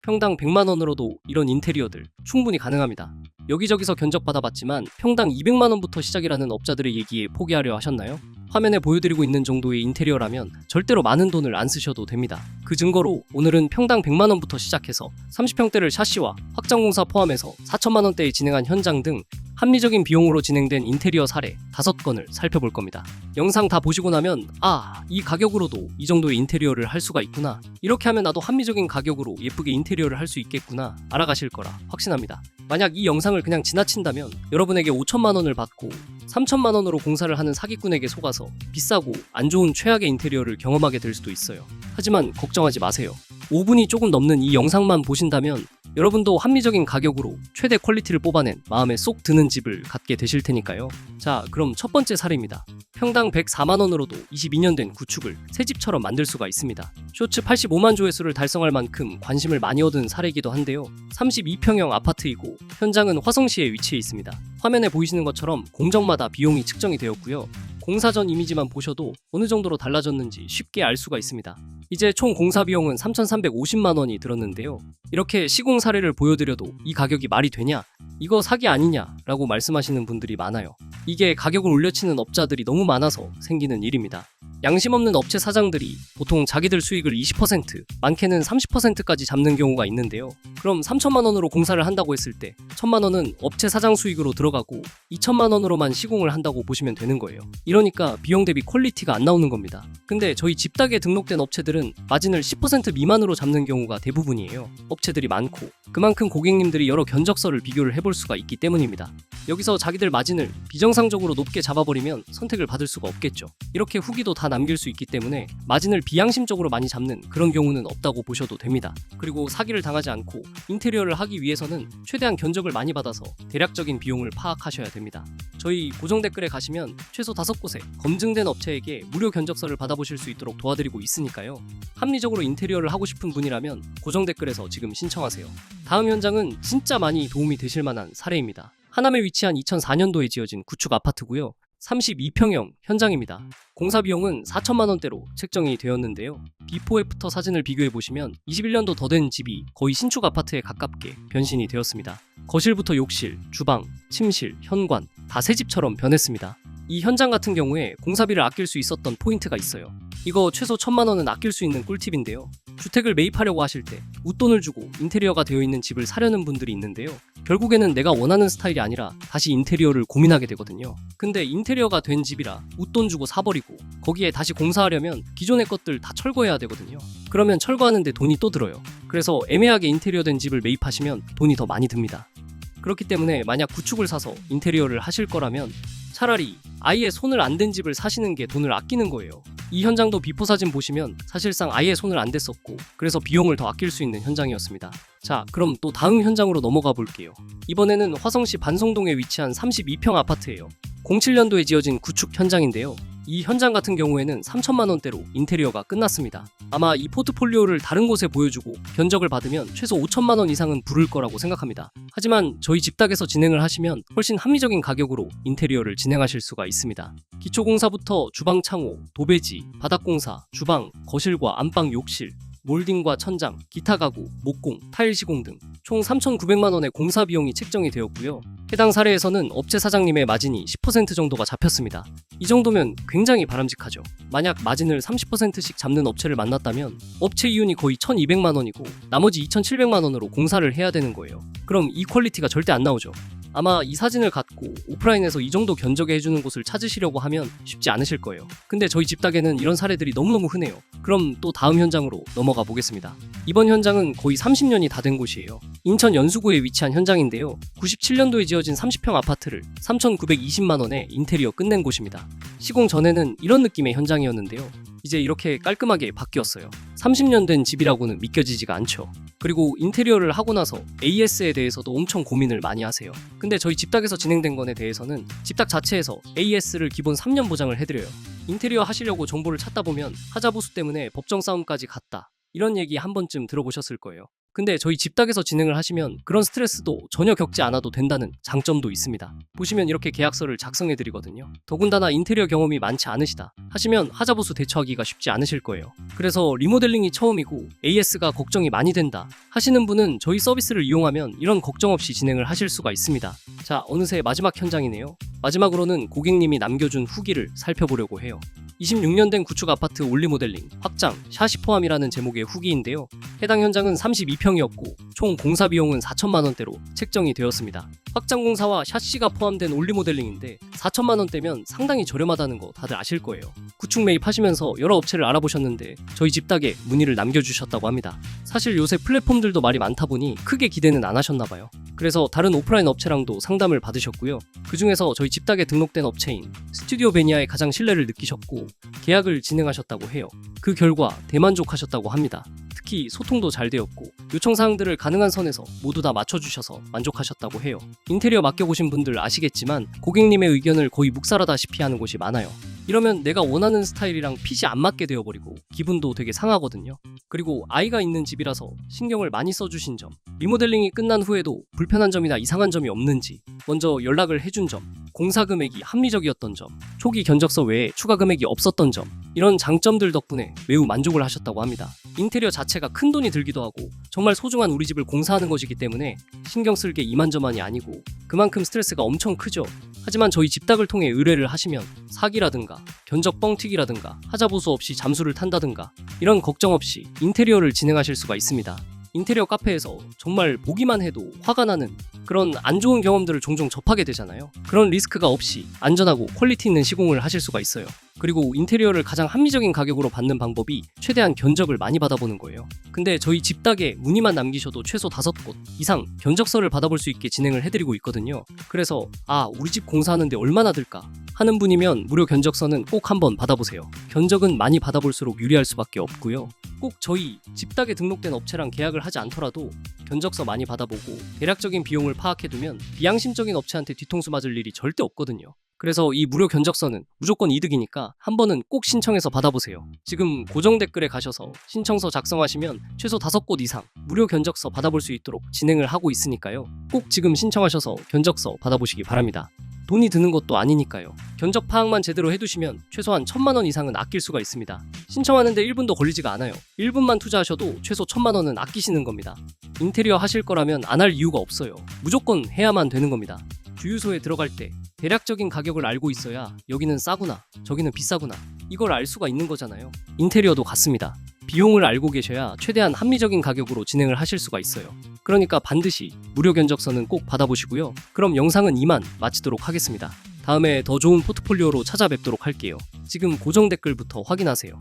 평당 100만 원으로도 이런 인테리어들 충분히 가능합니다. 여기저기서 견적받아봤지만 평당 200만 원부터 시작이라는 업자들의 얘기에 포기하려 하셨나요? 화면에 보여드리고 있는 정도의 인테리어라면 절대로 많은 돈을 안 쓰셔도 됩니다. 그 증거로 오늘은 평당 100만 원부터 시작해서 30평대를 샤시와 확장공사 포함해서 4천만 원대에 진행한 현장 등 합리적인 비용으로 진행된 인테리어 사례 5건을 살펴볼 겁니다. 영상 다 보시고 나면 이 가격으로도 이 정도의 인테리어를 할 수가 있구나, 이렇게 하면 나도 합리적인 가격으로 예쁘게 인테리어를 할 수 있겠구나 알아가실 거라 확신합니다. 만약 이 영상을 그냥 지나친다면 여러분에게 5천만 원을 받고 3천만 원으로 공사를 하는 사기꾼에게 속아서 비싸고 안 좋은 최악의 인테리어를 경험하게 될 수도 있어요. 하지만 걱정하지 마세요. 5분이 조금 넘는 이 영상만 보신다면 여러분도 합리적인 가격으로 최대 퀄리티를 뽑아낸 마음에 쏙 드는 집을 갖게 되실 테니까요. 자, 그럼 첫 번째 사례입니다. 평당 104만 원으로도 22년 된 구축을 새 집처럼 만들 수가 있습니다. 쇼츠 85만 조회수를 달성할 만큼 관심을 많이 얻은 사례이기도 한데요. 32평형 아파트이고 현장은 화성시에 위치해 있습니다. 화면에 보이시는 것처럼 공정마다 비용이 측정이 되었고요. 공사 전 이미지만 보셔도 어느 정도로 달라졌는지 쉽게 알 수가 있습니다. 이제 총 공사 비용은 3,350만 원이 들었는데요. 이렇게 시공 사례를 보여드려도 이 가격이 말이 되냐? 이거 사기 아니냐? 라고 말씀하시는 분들이 많아요. 이게 가격을 올려치는 업자들이 너무 많아서 생기는 일입니다. 양심 없는 업체 사장들이 보통 자기들 수익을 20%, 많게는 30%까지 잡는 경우가 있는데요. 그럼 3천만 원으로 공사를 한다고 했을 때 1천만 원은 업체 사장 수익으로 들어가고 2천만 원으로만 시공을 한다고 보시면 되는 거예요. 이러니까 비용 대비 퀄리티가 안 나오는 겁니다. 근데 저희 집닭에 등록된 업체들은 마진을 10% 미만으로 잡는 경우가 대부분이에요. 업체들이 많고 그만큼 고객님들이 여러 견적서를 비교를 해볼 수가 있기 때문입니다. 여기서 자기들 마진을 비정상적으로 높게 잡아버리면 선택을 받을 수가 없겠죠. 이렇게 후기도 다 남길 수 있기 때문에 마진을 비양심적으로 많이 잡는 그런 경우는 없다고 보셔도 됩니다. 그리고 사기를 당하지 않고 인테리어를 하기 위해서는 최대한 견적을 많이 받아서 대략적인 비용을 파악하셔야 됩니다. 저희 고정 댓글에 가시면 최소 5곳에 검증된 업체에게 무료 견적서를 받아보실 수 있도록 도와드리고 있으니까요. 합리적으로 인테리어를 하고 싶은 분이라면 고정 댓글에서 지금 신청하세요. 다음 현장은 진짜 많이 도움이 되실 만한 사례입니다. 하남에 위치한 2004년도에 지어진 구축 아파트고요. 32평형 현장입니다. 공사 비용은 4천만 원대로 책정이 되었는데요. 비포 애프터 사진을 비교해보시면 21년도 더 된 집이 거의 신축 아파트에 가깝게 변신이 되었습니다. 거실부터 욕실, 주방, 침실, 현관 다 새 집처럼 변했습니다. 이 현장 같은 경우에 공사비를 아낄 수 있었던 포인트가 있어요. 이거 최소 1천만 원은 아낄 수 있는 꿀팁인데요. 주택을 매입하려고 하실 때 웃돈을 주고 인테리어가 되어 있는 집을 사려는 분들이 있는데요. 결국에는 내가 원하는 스타일이 아니라 다시 인테리어를 고민하게 되거든요. 근데 인테리어가 된 집이라 웃돈 주고 사버리고 거기에 다시 공사하려면 기존의 것들 다 철거해야 되거든요. 그러면 철거하는데 돈이 또 들어요. 그래서 애매하게 인테리어 된 집을 매입하시면 돈이 더 많이 듭니다. 그렇기 때문에 만약 구축을 사서 인테리어를 하실 거라면 차라리 아예 손을 안 댄 집을 사시는 게 돈을 아끼는 거예요. 이 현장도 비포 사진 보시면 사실상 아예 손을 안 댔었고 그래서 비용을 더 아낄 수 있는 현장이었습니다. 자, 그럼 또 다음 현장으로 넘어가 볼게요. 이번에는 화성시 반성동에 위치한 32평 아파트예요. 07년도에 지어진 구축 현장인데요. 이 현장 같은 경우에는 3천만 원대로 인테리어가 끝났습니다. 아마 이 포트폴리오를 다른 곳에 보여주고 견적을 받으면 최소 5천만 원 이상은 부를 거라고 생각합니다. 하지만 저희 집닭에서 진행을 하시면 훨씬 합리적인 가격으로 인테리어를 진행하실 수가 있습니다. 기초공사부터 주방 창호, 도배지, 바닥공사, 주방, 거실과 안방, 욕실, 몰딩과 천장, 기타 가구, 목공, 타일 시공 등 총 3,900만 원의 공사 비용이 책정이 되었고요. 해당 사례에서는 업체 사장님의 마진이 10% 정도가 잡혔습니다. 이 정도면 굉장히 바람직하죠. 만약 마진을 30%씩 잡는 업체를 만났다면 업체 이윤이 거의 1,200만 원이고 나머지 2,700만 원으로 공사를 해야 되는 거예요. 그럼 이 퀄리티가 절대 안 나오죠. 아마 이 사진을 갖고 오프라인에서 이 정도 견적에 해주는 곳을 찾으시려고 하면 쉽지 않으실 거예요. 근데 저희 집닭에는 이런 사례들이 너무너무 흔해요. 그럼 또 다음 현장으로 넘어가 보겠습니다. 이번 현장은 거의 30년이 다 된 곳이에요. 인천 연수구에 위치한 현장인데요. 97년도에 지어진 30평 아파트를 3,920만 원에 인테리어 끝낸 곳입니다. 시공 전에는 이런 느낌의 현장이었는데요. 이제 이렇게 깔끔하게 바뀌었어요. 30년 된 집이라고는 믿겨지지가 않죠. 그리고 인테리어를 하고 나서 AS에 대해서도 엄청 고민을 많이 하세요. 근데 저희 집닭에서 진행된 것에 대해서는 집닭 자체에서 AS를 기본 3년 보장을 해드려요. 인테리어 하시려고 정보를 찾다 보면 하자보수 때문에 법정 싸움까지 갔다, 이런 얘기 한 번쯤 들어보셨을 거예요. 근데 저희 집닥에서 진행을 하시면 그런 스트레스도 전혀 겪지 않아도 된다는 장점도 있습니다. 보시면 이렇게 계약서를 작성해 드리거든요. 더군다나 인테리어 경험이 많지 않으시다 하시면 하자보수 대처하기가 쉽지 않으실 거예요. 그래서 리모델링이 처음이고 AS가 걱정이 많이 된다 하시는 분은 저희 서비스를 이용하면 이런 걱정 없이 진행을 하실 수가 있습니다. 자, 어느새 마지막 현장이네요. 마지막으로는 고객님이 남겨준 후기를 살펴보려고 해요. 26년 된 구축 아파트 올리모델링 확장 샷이 포함이라는 제목의 후기인데요. 해당 현장은 32평이었고 총 공사 비용은 4천만 원대로 책정이 되었습니다. 확장 공사와 샷시가 포함된 올리모델링인데 4천만 원대면 상당히 저렴하다는 거 다들 아실 거예요. 구축 매입하시면서 여러 업체를 알아보셨는데 저희 집닥에 문의를 남겨주셨다고 합니다. 사실 요새 플랫폼들도 말이 많다 보니 크게 기대는 안 하셨나 봐요. 그래서 다른 오프라인 업체랑도 상담을 받으셨고요. 그 중에서 저희 집닥에 등록된 업체인 스튜디오 베니아에 가장 신뢰를 느끼셨고 계약을 진행하셨다고 해요. 그 결과 대만족하셨다고 합니다. 특히 소통도 잘 되었고 요청사항들을 가능한 선에서 모두 다 맞춰주셔서 만족하셨다고 해요. 인테리어 맡겨보신 분들 아시겠지만 고객님의 의견을 거의 묵살하다시피 하는 곳이 많아요. 이러면 내가 원하는 스타일이랑 핏이 안 맞게 되어버리고 기분도 되게 상하거든요. 그리고 아이가 있는 집이라서 신경을 많이 써주신 점, 리모델링이 끝난 후에도 불편한 점이나 이상한 점이 없는지 먼저 연락을 해준 점, 공사 금액이 합리적이었던 점, 초기 견적서 외에 추가 금액이 없었던 점, 이런 장점들 덕분에 매우 만족을 하셨다고 합니다. 인테리어 자체가 큰 돈이 들기도 하고 정말 소중한 우리 집을 공사하는 것이기 때문에 신경 쓸 게 이만저만이 아니고 그만큼 스트레스가 엄청 크죠. 하지만 저희 집닥을 통해 의뢰를 하시면 사기라든가 견적 뻥튀기라든가 하자보수 없이 잠수를 탄다든가 이런 걱정 없이 인테리어를 진행하실 수가 있습니다. 인테리어 카페에서 정말 보기만 해도 화가 나는 그런 안 좋은 경험들을 종종 접하게 되잖아요. 그런 리스크가 없이 안전하고 퀄리티 있는 시공을 하실 수가 있어요. 그리고 인테리어를 가장 합리적인 가격으로 받는 방법이 최대한 견적을 많이 받아보는 거예요. 근데 저희 집닥에 문의만 남기셔도 최소 5곳 이상 견적서를 받아볼 수 있게 진행을 해드리고 있거든요. 그래서 우리 집 공사하는데 얼마나 들까 하는 분이면 무료 견적서는 꼭 한번 받아보세요. 견적은 많이 받아볼수록 유리할 수밖에 없고요. 꼭 저희 집닥에 등록된 업체랑 계약을 하지 않더라도 견적서 많이 받아보고 대략적인 비용을 파악해두면 비양심적인 업체한테 뒤통수 맞을 일이 절대 없거든요. 그래서 이 무료 견적서는 무조건 이득이니까 한 번은 꼭 신청해서 받아보세요. 지금 고정 댓글에 가셔서 신청서 작성하시면 최소 5곳 이상 무료 견적서 받아볼 수 있도록 진행을 하고 있으니까요. 꼭 지금 신청하셔서 견적서 받아보시기 바랍니다. 돈이 드는 것도 아니니까요. 견적 파악만 제대로 해두시면 최소한 1,000만 원 이상은 아낄 수가 있습니다. 신청하는데 1분도 걸리지가 않아요. 1분만 투자하셔도 최소 1,000만 원은 아끼시는 겁니다. 인테리어 하실 거라면 안 할 이유가 없어요. 무조건 해야만 되는 겁니다. 주유소에 들어갈 때 대략적인 가격을 알고 있어야 여기는 싸구나, 저기는 비싸구나 이걸 알 수가 있는 거잖아요. 인테리어도 같습니다. 비용을 알고 계셔야 최대한 합리적인 가격으로 진행을 하실 수가 있어요. 그러니까 반드시 무료 견적서는 꼭 받아보시고요. 그럼 영상은 이만 마치도록 하겠습니다. 다음에 더 좋은 포트폴리오로 찾아뵙도록 할게요. 지금 고정 댓글부터 확인하세요.